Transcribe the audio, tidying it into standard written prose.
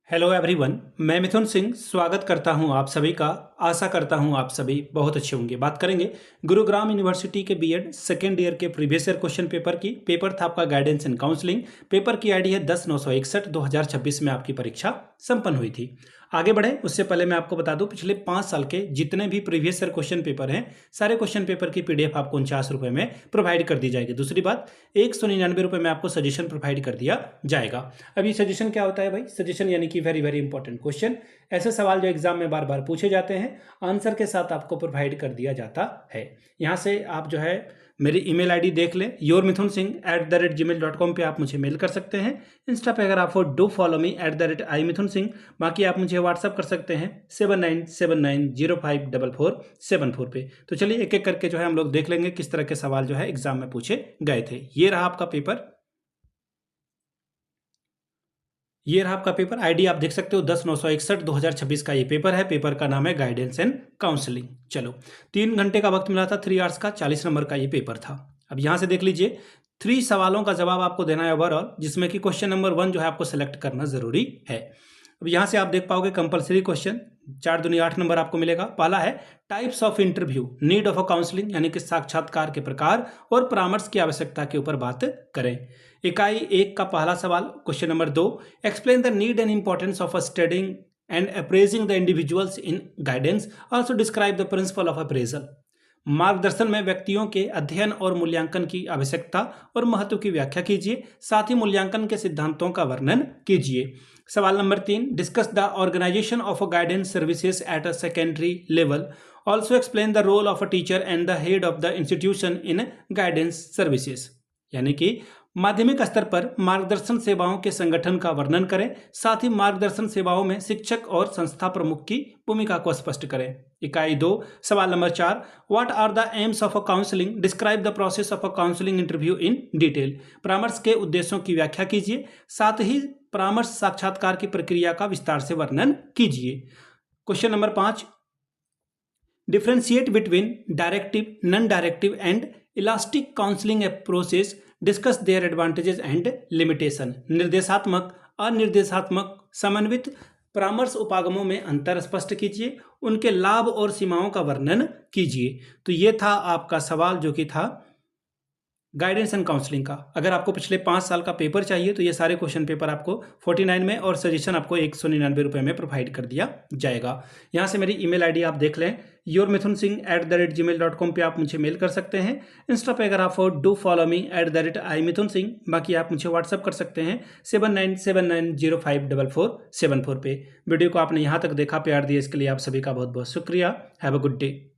Hello everyone, मैं मिथुन सिंह स्वागत करता हूं आप सभी का। आशा करता हूं आप सभी बहुत अच्छे होंगे। बात करेंगे गुरुग्राम यूनिवर्सिटी के बीएड सेकेंड ईयर के प्रीवियस ईयर क्वेश्चन पेपर की। पेपर था आपका गाइडेंस एंड काउंसलिंग। पेपर की आईडी है 10/961 2026 में आपकी परीक्षा संपन्न हुई थी। आगे बढ़े उससे पहले मैं आपको बता दूं, पिछले 5 साल के जितने भी प्रीवियस ईयर क्वेश्चन पेपर हैं, सारे क्वेश्चन पेपर की पीडीएफ आपको 49 रुपए में प्रोवाइड कर दी जाएगी। दूसरी बात, 199 रुपए में आपको सजेशन प्रोवाइड कर दिया जाएगा। अब ये सजेशन क्या होता है भाई? सजेशन यानी कि वेरी वेरी इंपॉर्टेंट क्वेश्चन, ऐसे सवाल जो एग्जाम में बार बार पूछे जाते हैं, आंसर के साथ आपको प्रोवाइड कर दिया जाता है। यहाँ से आप जो है मेरी ईमेल आईडी देख लें, yourmithunsingh@gmail.com पे आप मुझे मेल कर सकते हैं। इंस्टा पे अगर आप हो डू फॉलो मी @imithunsingh। बाकी आप मुझे व्हाट्सअप कर सकते हैं 7979054474 पे। तो चलिए एक एक करके जो है हम लोग देख लेंगे किस तरह के सवाल जो है एग्जाम में पूछे गए थे। ये रहा आपका पेपर, आईडी आप देख सकते हो 10/961 2026 का ये पेपर है। पेपर का नाम है गाइडेंस एंड काउंसलिंग। चलो, 3 घंटे का वक्त मिला था, 3 आवर्स का, 40 नंबर का ये पेपर था। अब यहां से देख लीजिए, 3 सवालों का जवाब आपको देना है ओवरऑल, जिसमें कि क्वेश्चन नंबर 1 जो है आपको सेलेक्ट करना जरूरी है। अब यहां से आप देख पाओगे कंपलसरी क्वेश्चन 4 दूनी 8 नंबर आपको मिलेगा। पहला है types of interview, need of a counselling, यानी कि साक्षात्कार के प्रकार और परामर्श की आवश्यकता के ऊपर बात करें। इकाई 1 का पहला सवाल, question number 2, explain the need and importance of studying and appraising the individuals in guidance, also describe the principle of appraisal. मार्गदर्शन में व्यक्तियों के अध्ययन और मूल्यांकन की आवश्यकता और महत्व की व्याख्या कीजिए, साथ ही मूल्यांकन के सिद्धांतों का वर्णन कीजिए। सवाल नंबर 3, discuss the organization of guidance services at a secondary level, also explain the role of a teacher and the head of the institution in guidance services. यानी कि माध्यमिक स्तर पर मार्गदर्शन सेवाओं के संगठन का वर्णन करें, साथ ही मार्गदर्शन सेवाओं में शिक्षक और संस्था प्रमुख की भूमिका को स्पष्ट करें। इकाई 2, सवाल नंबर 4, what are the aims of a counselling, describe the process of a counselling interview in detail. परामर्श के उद्देश्यों की व्याख्या कीजिए, साथ ही परामर्श साक्षात्कार की प्रक्रिया का विस्तार से वर्णन कीजिए। Question number 5, differentiate between directive, non directive and elastic counselling approaches, discuss their advantages and limitation. निर्देशात्मक, अनिर्देशात्मक, समन्वित परामर्श उपागमों में अंतर स्पष्ट कीजिए, उनके लाभ और सीमाओं का वर्णन कीजिए। तो ये था आपका सवाल जो कि था गाइडेंस एंड काउंसलिंग का। अगर आपको पिछले 5 साल का पेपर चाहिए तो ये सारे क्वेश्चन पेपर आपको 49 में और सजेशन आपको 199 रुपये में प्रोवाइड कर दिया जाएगा। यहाँ से मेरी ईमेल आईडी आप देख लें, yourmithunsingh@gmail.com पे आप मुझे मेल कर सकते हैं। इंस्टा पे अगर आप हो डू फॉलो मी @imithunsingh। बाकी आप मुझे व्हाट्सअप कर सकते हैं 7979054474 पे। वीडियो को आपने यहाँ तक देखा, प्यार दिया, इसके लिए आप सभी का बहुत बहुत शुक्रिया। Have a good day.